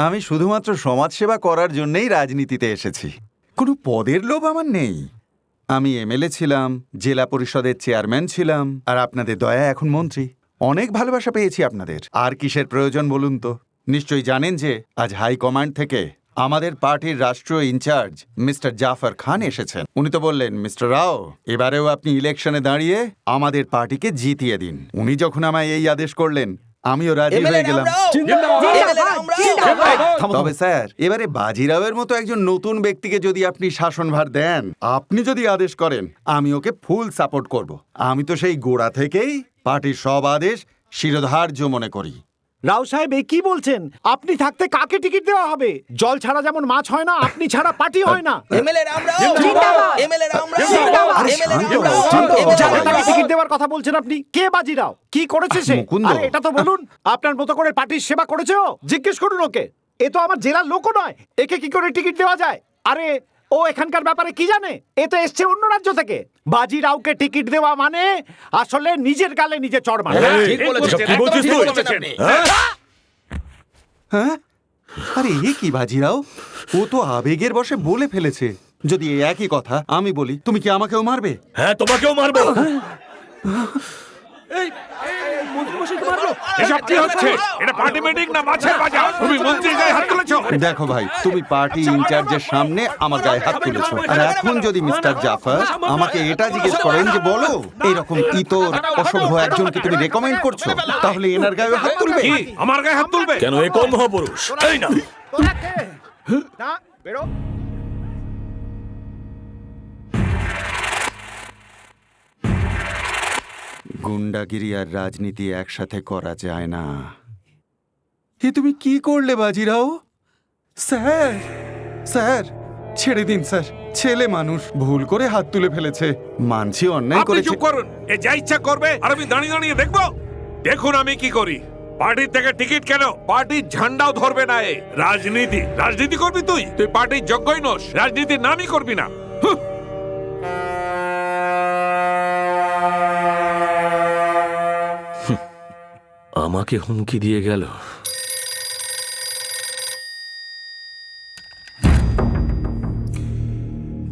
আমি শুধুমাত্র সমাজসেবা করার জন্যই রাজনীতিতে এসেছি, কোনো পদের লোভ আমার নেই। আমি এমএলএ ছিলাম, জেলা পরিষদের চেয়ারম্যান ছিলাম, আর আপনাদের দয়া এখন মন্ত্রী। অনেক ভালোবাসা পেয়েছি আপনাদের। আর কিসের প্রয়োজন বলুন তো? নিশ্চয়ই জানেন যে আজ হাইকমান্ড থেকে আমাদের পার্টির রাষ্ট্রীয় ইনচার্জ মিস্টার জাফর খান এসেছেন। উনি তো বললেন, মিস্টার রাও, এবারেও আপনি ইলেকশনে দাঁড়িয়ে আমাদের পার্টিকে জিতিয়ে দিন। উনি যখন আমায় এই আদেশ করলেন, আমিও রাজি হয়ে গেলাম। তবে স্যার, এবারে বাজিরাওয়ের মতো একজন নতুন ব্যক্তিকে যদি আপনি শাসনভার দেন, আপনি যদি আদেশ করেন, আমি ওকে ফুল সাপোর্ট করব। আমি তো সেই গোড়া থেকেই পার্টির সব আদেশ শিরোধার্য মনে করি। রাও সাহেব, কি বলছেন? আপনি থাকতে কাকে টিকিট দেওয়া হবে? জল ছাড়া যেমন মাছ হয় না, আপনি ছাড়া পার্টি হয় না। টিকিট দেওয়ার কথা বলছেন আপনি? কে বাজিরাও? কি করেছে সে? আরে এটা তো বলুন, আপনার মতো করে পার্টির সেবা করেছে ও? জিজ্ঞেস করুন ওকে। এ তো আমার জেলার লোকও নয়, একে কি করে টিকিট দেওয়া যায়? আরে ও এখানকার ব্যাপারে কি জানে? এ তো এসছে অন্য রাজ্য থেকে। বাজিরাওকে টিকিট দেওয়া মানে আসলে নিজের গালে নিজে চড় মারা। হ্যাঁ, আরে এ কি বাজিরাও? ও তো আবেগের বশে বলে ফেলেছে। যদি এই একই কথা আমি বলি, তুমি কি আমাকেও মারবে? হ্যাঁ, তোমাকেও মারবো। দেখো ভাই, তুমি পার্টি ইনচার্জের সামনে আমার গায়ে হাত তুলেছো, আর এখন যদি মিস্টার জাফর আমাকে এটা জিজ্ঞেস করেন যে বলো, এইরকম ইতর অসভ্য একজনকে তুমি রেকমেন্ড করছো, তাহলে এনার গায়ে হাত তুলবে? আমার গায়ে হাত তুলবে কেন? এ কোন মহাপুরুষ? এই না, বেরো। গুন্ডাগিরি আর রাজনীতি একসাথে করা যায় না। এ তুমি কি করলে বাজিরাও? স্যার, স্যার ছেড়ে দিন স্যার, ছেলে মানুষ ভুল করে হাত তুলে ফেলেছে, মানছি অন্যায় করেছে। চুপ করুন, এ যা ইচ্ছা করবে আর আমি দাঁড়িয়ে দাঁড়িয়ে দেখবো? দেখুন আমি কি করি। পার্টির থেকে টিকিট কেন, পার্টির ঝান্ডাও ধরবে না এ। রাজনীতি রাজনীতি করবি তুই? তুই পার্টির যোগ্যই নোস, রাজনীতির নামই করবি না। আমাকে হুমকি দিয়ে গেল।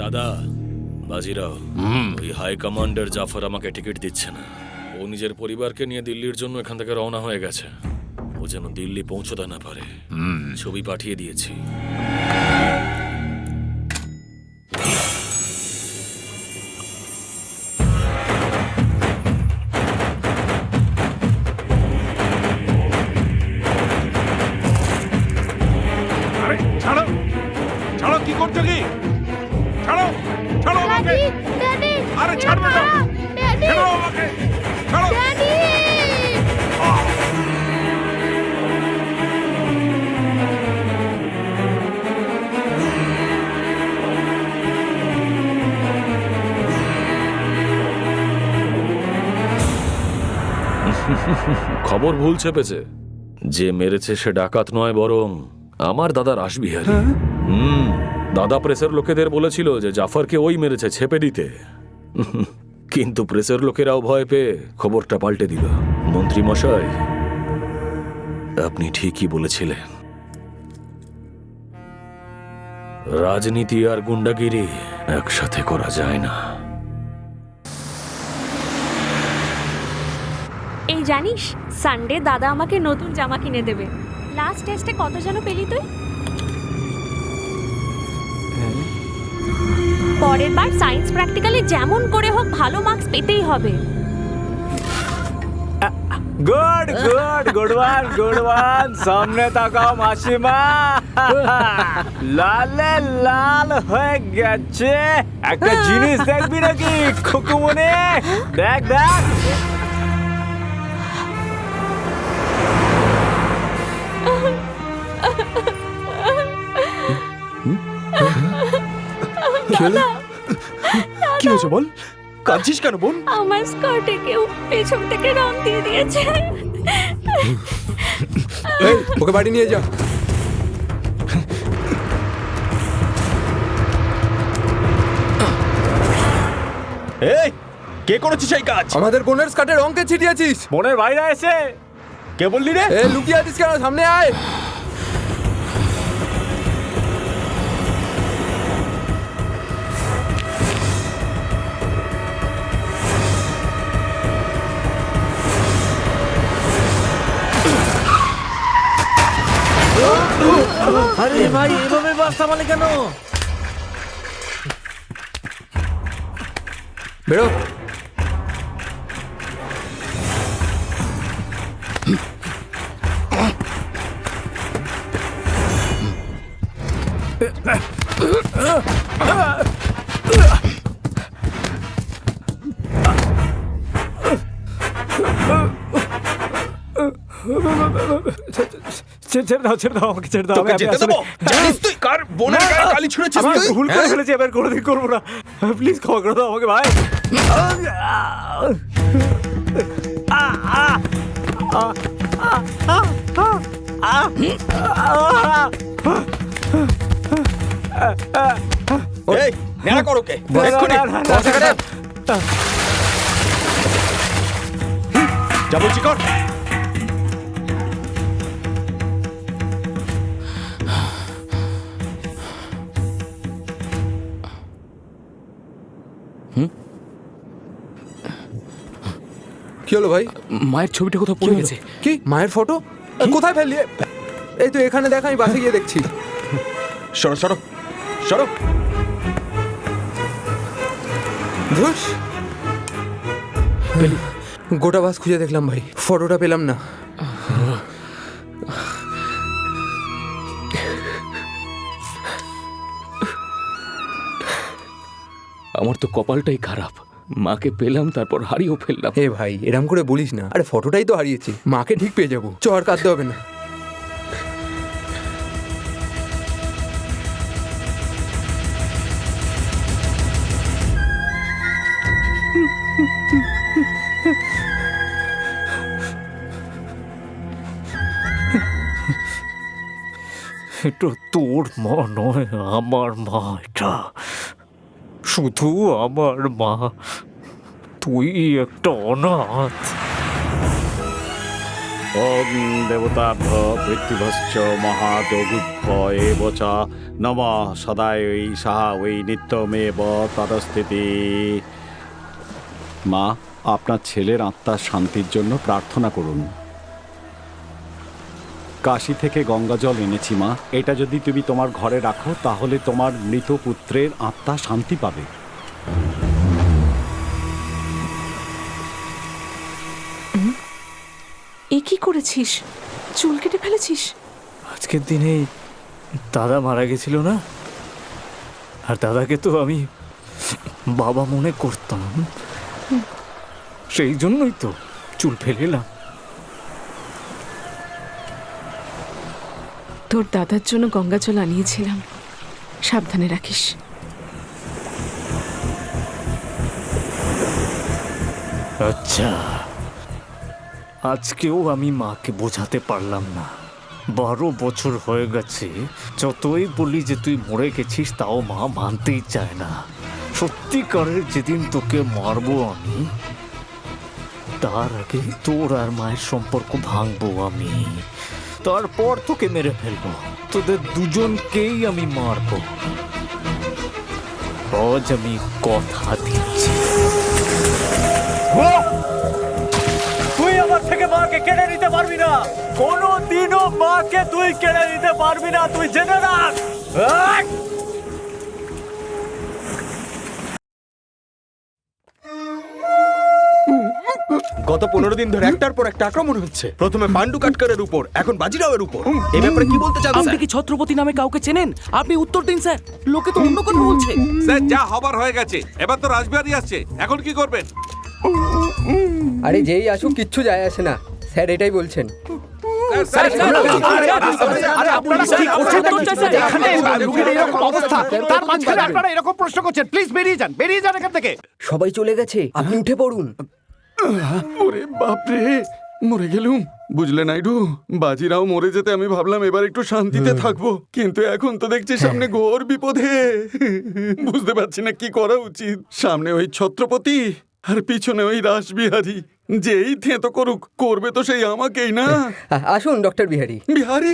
দাদা, বাজিরাও, ওই হাই কমান্ডার জাফর আমাকে টিকিট দিচ্ছে না। ও নিজের পরিবারকে নিয়ে দিল্লির জন্য এখান থেকে রওনা হয়ে গেছে। ও যেন দিল্লি পৌঁছতে না পারে। ছবি পাঠিয়ে দিয়েছি। আরে ছাড়ো, ছাড়ো, কি করছো কি? ছাড়ো, ছাড়ো আমাকে। আরে ছাড়বে না, ছাড়ো আমাকে, ছাড়ো। খবর ভুল চেপেছে। যে মেরেছে সে ডাকাত নয়, বরং আমার দাদা রাসবিহারী। দাদা প্রেসের লোকেদের বলেছিল যে জাফরকে ওই মেরেছে, ছেপে দিতে। কিন্তু প্রেসের লোকেরাও ভয় পেয়ে খবরটা পাল্টে দিল। মন্ত্রী মশাই, আপনি ঠিকই বলেছিলেন, রাজনীতি আর গুন্ডাগিরি একসাথে করা যায় না। এই জানিস, সানডে দাদা আমাকে নতুন জামা কিনে দেবে। লাস্ট টেস্টে কত যেন পেলি তুই? পরের বার সায়েন্স প্র্যাকটিক্যালে যেমন করে হোক ভালো মার্কস পেতেই হবে। Good good good one, good one. সামনে তাকাও মাসিমা, লালে লাল হয়ে গেছে। একটা জিনিস দেখবি নাকি খুকুমনে? দেখ দেখ। কি হয়েছে বল? কাঁদছিস কেন বোন? আমার স্কার্টে কেউ পেছন থেকে রং দিয়ে দিয়েছে। ওকে বাড়ি নিয়ে যা। এই, কে করেছিস এই কাজ? আমাদের বোনের স্কার্টে রং কে ছিটিয়েছিস? বোনের ভাইরা এসে কে বললি রে? এ লুকিয়ে আছিস কেন? সামনে আয়। আরে ভাই এভাবে বাস্তা মানে কেন? বেরো। ছেড়ে দাও আমাকে ছেড়ে দাও। তোকে যেতে দেবো? জানিস তুই কার বোনের গায়ে কালি ছুঁড়েছিস আমি তুই? ভুল করে ফেলেছি, এবার কোনোদিন করবো না। প্লিজ ক্ষমা করে দাও আমাকে ভাই। এই নেড়া কর ওকে এক্ষুনি। যা বলছি কর। কি হলো ভাই? মায়ের ছবিটা কোথাও পড়ে গেছে। কি মায়ের ফটো? কোথায় ফেললি? এই তো এখানে দেখ, আমি বাসে গিয়ে দেখছি। সরো সরো সরো। ধুস, গোটা বাস খুঁজে দেখলাম ভাই, ফটোটা পেলাম না। আমার তো কপালটাই খারাপ, মাকে পেলাম তারপর হারিয়েও ফেললাম। এ ভাই এরম করে বলিস না, আরে ফটোটাই তো হারিয়েছি, মাকে ঠিক পেয়ে যাবো। চ আর কাঁদতে হবে না। এটা তোর মা নয়, আমার মা। এটা শুধু আমার মা, তুই একটা অনাথ। ওম দেবতাভ্য পৃথিবশ্চ মহাদগুভ্য এব চ নমঃ সদায় ওই সাহা ওই নিত্যমেব তদস্থিতি। মা, আপনার ছেলের আত্মার শান্তির জন্য প্রার্থনা করুন। কাশী থেকে গঙ্গা জল এনেছি মা, এটা যদি তুমি তোমার ঘরে রাখো তাহলে তোমার মৃত পুত্রের আত্মা শান্তি পাবে। এ কি করেছিস? চুল কেটে ফেলেছিস? আজকের দিনেই দাদা মারা গেছিল না, আর দাদাকে তো আমি বাবা মনে করতাম, সেই জন্যই তো চুল ফেলিলাম। তোর দাদার জন্য গঙ্গা জল আনিয়েছিলাম, সাবধানে রাখিস। আচ্ছা, আজকেও আমি মাকে বোঝাতে পারলাম না। 12 বছর হয়ে গেছে, যতই বলি যে তুই মরে গেছিস তাও মা মানতেই চায় না। সত্যিকারের যেদিন তোকে মারবো আমি, তার আগে তোর আর মায়ের সম্পর্ক ভাঙবো আমি, তারপর তোকে মেরে ফেলবো। তোদের দুজনকেই আমি মারবো। আজ আমি কথা দিচ্ছি। তুই আমার থেকে মাকে কেড়ে নিতে পারবি না, কোনোদিনও মাকে তুই কেড়ে নিতে পারবি না, তুই জেনে রাখ। গত 15 দিন ধরে একটার পর একটা আক্রমণ হচ্ছে। প্রথমে পান্ডু কাটকারের উপর, এখন বাজিরাওয়ের উপর। এই ব্যাপারে কি বলতে চান আপনি স্যার? কি ছত্রপতি নামে কাউকে চেনেন? আপনি উত্তর দিন স্যার, লোকে তো অন্য কথা বলছে। স্যার যা হবার হয়ে গেছে, এবার তো রাজবিহারী আসছে, এখন কি করবেন? আরে যেই আসুক কিচ্ছু যায় আসে না, স্যার এটাই বলছেন। আরে আপনারা কি করছেন? এখানে লোকের এরকম অবস্থা, তার মাঝখানে আপনারা এরকম প্রশ্ন করছেন। প্লিজ বেরিয়ে যান, বেরিয়ে যান এখান থেকে। সবাই চলে গেছে, আপনি উঠে পড়ুন। ওরে বাপরে, মরে গেলুম। বুঝলে নাইডু, বাজিরাও মরে যেতে আমি ভাবলাম এবার একটু শান্তিতে থাকবো, কিন্তু এখন তো দেখছি সামনে ঘোর বিপদে। বুঝতে পারছি না কি করা উচিত। সামনে ওই ছত্রপতি, আর পিছনে ওই রাসবিহারী, যেই থেঁতো করুক, করবে তো সেই আমাকেই না। আসুন ডক্টর বিহারি। বিহারী?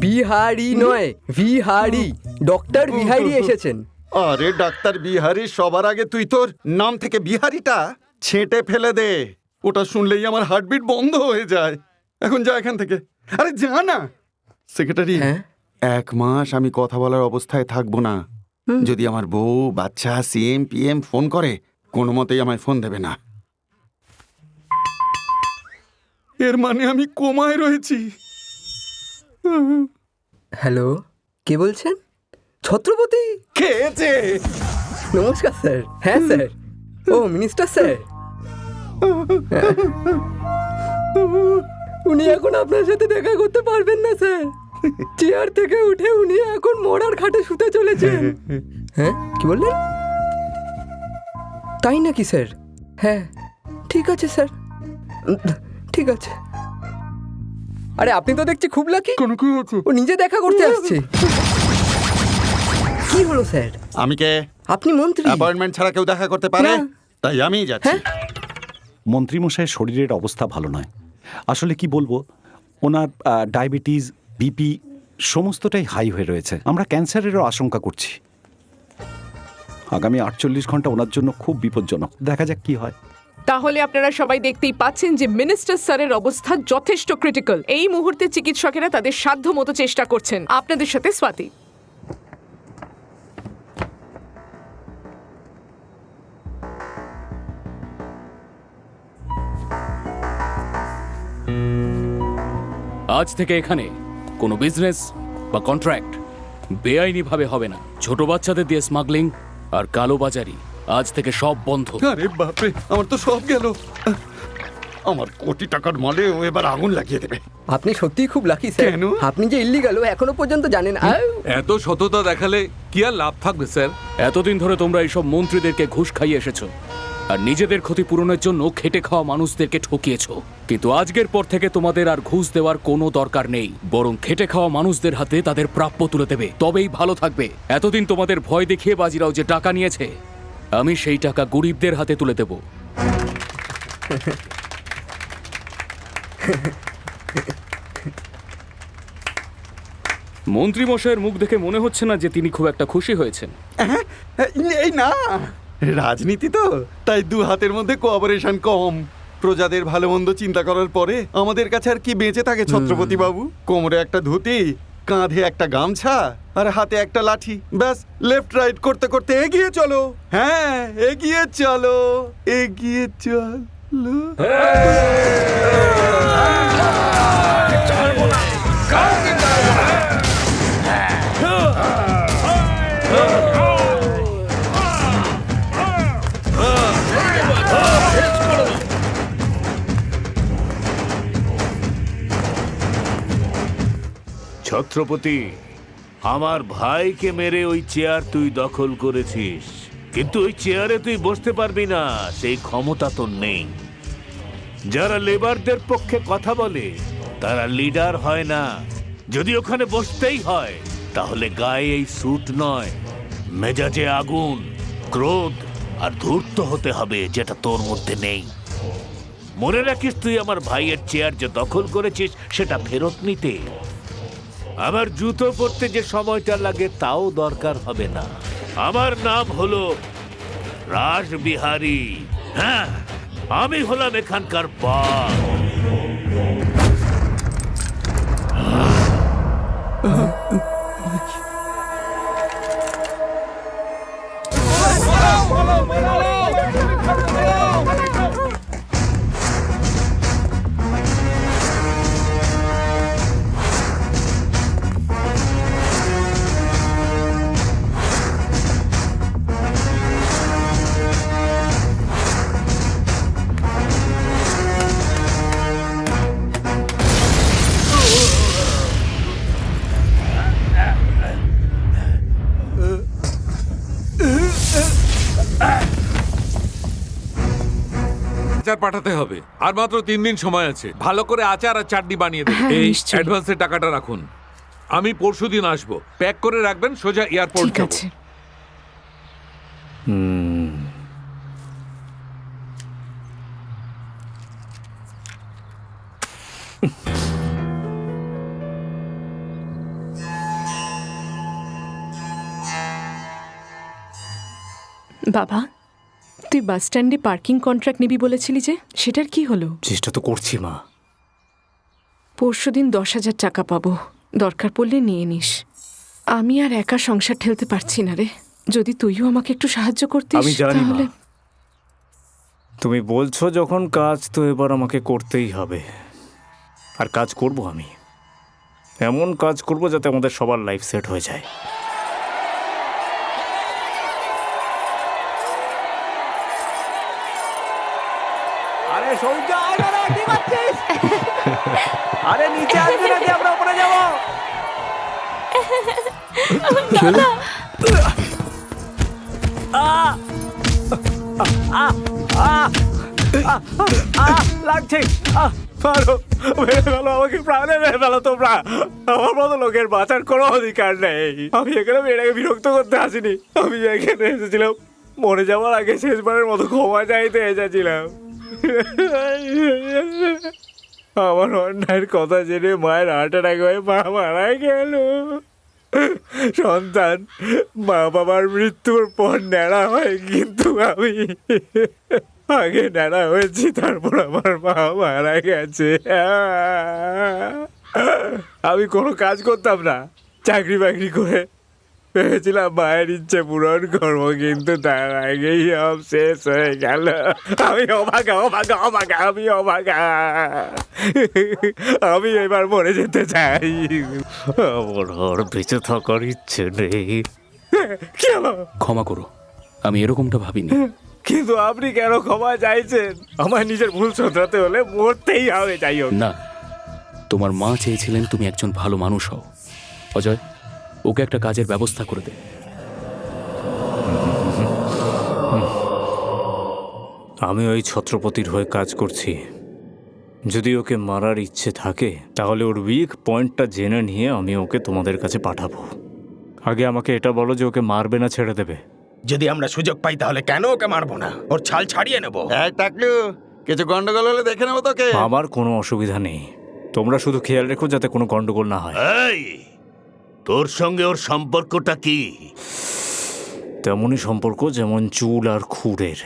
বিহারি নয়, বিহারি। ডক্টর বিহারি এসেছেন। আরে ডাক্তার বিহারি, সবার আগে তুই তোর নাম থেকে বিহারিটা ছেঁটে ফেলে দে। ওটা শুনলেই আমার হার্টবিট বন্ধ হয়ে যায়। এখন যা এখান থেকে। আরে যা না। সেক্রেটারি, হ্যাঁ 1 মাস আমি কথা বলার অবস্থায় থাকবো না। যদি আমার বউ, বাচ্চা, সিএম পিএম ফোন করে, কোনো মতেই আমায় ফোন দেবে না। এর মানে আমি কোমায় রয়েছি। হ্যালো, কে বলছেন? ছত্রপতি? খেয়েছে। নমস্কার স্যার। হ্যাঁ স্যার। ও মিনিস্টার স্যার। উনি এখন আপনার সাথে দেখা করতে পারবেন না স্যার। চেয়ার থেকে উঠে উনি এখন মরার খাটে শুতে চলেছেন। হ্যাঁ কি বললেন? তাই নাকি স্যার? হ্যাঁ ঠিক আছে স্যার, ঠিক আছে। আরে আপনি তো দেখছি খুব লাকি। কোনো কি হচ্ছে? ও নিজে দেখা করতে আসছে। কি হলো স্যার? আমি কে? আপনি মন্ত্রী। অ্যাপয়েন্টমেন্ট ছাড়া কেউ দেখা করতে পারে? না। তাই আমিই যাচ্ছি। হ্যাঁ মন্ত্রীমশাইয়ের শরীরের অবস্থা ভালো নয়। আসলে কি বলবো, ওনার ডায়াবেটিস, বিপি সমস্তটাই হাই হয়ে রয়েছে। আমরা ক্যান্সারেরও আশঙ্কা করছি। আগামী 48 ঘন্টা ওনার জন্য খুব বিপজ্জনক। দেখা যাক কি হয়। তাহলে আপনারা সবাই দেখতেই পাচ্ছেন যে মিনিস্টার স্যারের অবস্থা যথেষ্ট ক্রিটিক্যাল। এই মুহূর্তে চিকিৎসকেরা তাদের সাধ্য মতো চেষ্টা করছেন। আপনাদের সাথে স্বাতি। আজ থেকে এখানে কোনো বিজনেস বা কন্ট্রাক্ট বেআইনিভাবে হবে না। ছোট বাচ্চাদের দিয়ে স্মাগলিং আর কালোবাজারি আজ থেকে সব বন্ধ। আরে বাপরে, আমার তো সব গেল। আমার কোটি টাকার মালে ও এবার আগুন লাগিয়ে দেবে। আপনি সত্যিই খুব লাকি স্যার। কেন? আপনি যে ইল্লিগাল এখনো পর্যন্ত জানেন। এত সততা দেখালে কি আর লাভ থাকবে স্যার? এতদিন ধরে তোমরা এইসব মন্ত্রীদেরকে ঘুষ খাইয়ে এসেছো আর নিজেদের ক্ষতিপূরণের জন্য খেটে খাওয়া মানুষদেরকে ঠকিয়েছো। কিন্তু আজকের পর থেকে তোমাদের আর ঘুষ দেওয়ার কোনো দরকার নেই, বরং খেটে খাওয়া মানুষদের হাতে তাদের প্রাপ্য তুলে দেবে, তবেই ভালো থাকবে। এতদিন তোমাদের ভয় দেখিয়ে বাজিরাও যে টাকা নিয়েছে, আমি সেই টাকা গরিবদের হাতে তুলে দেব। মন্ত্রীমশাইয়ের মুখ দেখে মনে হচ্ছে না যে তিনি খুব একটা খুশি হয়েছেন। এই না, রাজনীতি তো, তাই 2 হাতের মধ্যে কোঅপারেশন কম। প্রজাদের ভালো মন্দ চিন্তা করার পরে আমাদের কাছে আর কি বেঁচে থাকে ছত্রপতি বাবু? কোমরে একটা ধুতি, কাঁধে একটা গামছা আর হাতে একটা লাঠি, ব্যাস লেফট রাইট করতে করতে এগিয়ে চলো। হ্যাঁ এগিয়ে চলো, এগিয়ে চলো। ছত্রপতি, আমার ভাইকে মেরে ওই চেয়ার তুই দখল করেছিস, কিন্তু ওই চেয়ারে তুই বসতে পারবি না, সেই ক্ষমতা তোর নেই। যারা লেবারদের পক্ষে কথা বলে তারা লিডার হয় না। যদি ওখানে বসতেই হয় তাহলে গায়ে এই স্যুট নয়, মেজাজে আগুন, ক্রোধ আর ধূর্ত হতে হবে, যেটা তোর মধ্যে নেই। মনে রাখিস, তুই আমার ভাইয়ের চেয়ার যে দখল করেছিস সেটা ফেরত নিতে আমার জুতো পরতে যে সময়টা লাগে তাও দরকার হবে না। আমার নাম হলো রাসবিহারী। হ্যাঁ, আমি হলাম এখানকার বস। আচার পাঠাতে হবে, আর মাত্র 3 দিন সময় আছে। ভালো করে আচার আর চাটনি বানিয়ে দেবেন। হ্যাঁ, এই নিশ্চয়ই। অ্যাডভান্সের টাকাটা রাখুন। আমি পরশুদিন আসবো, প্যাক করে রাখবেন, সোজা এয়ারপোর্ট ঠিক যাব। আছে। বাবা, তুই বাস স্ট্যান্ডে পার্কিং কন্ট্রাক্ট নিবি বলেছিলি যে, সেটার কি হলো? চেষ্টা তো করছি মা। পরশুদিন 10,000 টাকা পাবো, দরকার পড়লে নিয়ে নিস। আমি আর একা সংসার ঠেলতে পারছি না রে। যদি তুইও আমাকে একটু সাহায্য করতিস আমি জানি মা। তাহলে। তুমি বলছো যখন, কাজ তো এবার আমাকে করতেই হবে। আর কাজ করব আমি, এমন কাজ করব যাতে আমাদের সবার লাইফ সেট হয়ে যায়। আরে সৌর্য, আয় না রে, কি করছিস? আরে নিচে আসবি নাকি, আমরা উপরে যাবো? লাগছে, মারো, মেরে ফেলো আমাকে, প্রাণে মেরে ফেলো তোমরা। আমার মতো লোকের বাঁচার কোনো অধিকার নেই। আমি এখানে মেয়েটাকে বিরক্ত করতে আসিনি। আমি এখানে এসেছিলাম মরে যাওয়ার আগে শেষবারের মতো ক্ষমা চাইতে এসেছিলাম। আমার অন্যায়ের কথা জেনে মায়ের হার্ট অ্যাটাক হয়ে মা মারা গেল। সন্তান মা বাবার মৃত্যুর পর ন্যাড়া হয়, কিন্তু আমি আগে ন্যাড়া হয়েছি, তারপর আমার মা মারা গেছে। আমি কোনো কাজ করতাম না, চাকরি বাকরি করে ভেবেছিলাম মায়ের ইচ্ছে পূরণ করবো, কিন্তু তার আগেই সব শেষ হয়ে গেল। আমি অভাগা, অভাগা, অভাগা, আমি অভাগা। আমি এবার মরে যেতে চাই। আমার আর বেঁচে থাকার ইচ্ছে নেই। কি হলো? ক্ষমা করো, আমি এরকমটা ভাবিনি। কিন্তু আপনি কেন ক্ষমা চাইছেন? আমার নিজের ভুল শোধরাতে হলে মরতেই হবে, যাই হোক। না, তোমার মা চেয়েছিলেন তুমি একজন ভালো মানুষ হও। অজয়, ওকে একটা কাজের ব্যবস্থা করে দে। আমি ওই ছত্রপতির হয়ে কাজ করছি। যদি ওকে মারার ইচ্ছে থাকে তাহলে ওর উইক পয়েন্টটা জেনে নিয়ে আমি ওকে তোমাদের কাছে পাঠাবো। আগে আমাকে এটা বলো যে ওকে মারবে না ছেড়ে দেবে? যদি আমরা সুযোগ পাই তাহলে কেন ওকে মারবো না? ওর ছাল ছাড়িয়ে নেবো। টাকলু, কিছু গন্ডগোল হলে দেখে নেবো তোকে। আমার কোনো অসুবিধা নেই, তোমরা শুধু খেয়াল রেখো যাতে কোনো গন্ডগোল না হয়। এই, তোর সঙ্গে ওর সম্পর্কটা কি? তেমনই সম্পর্ক যেমন চুল আর খুরের।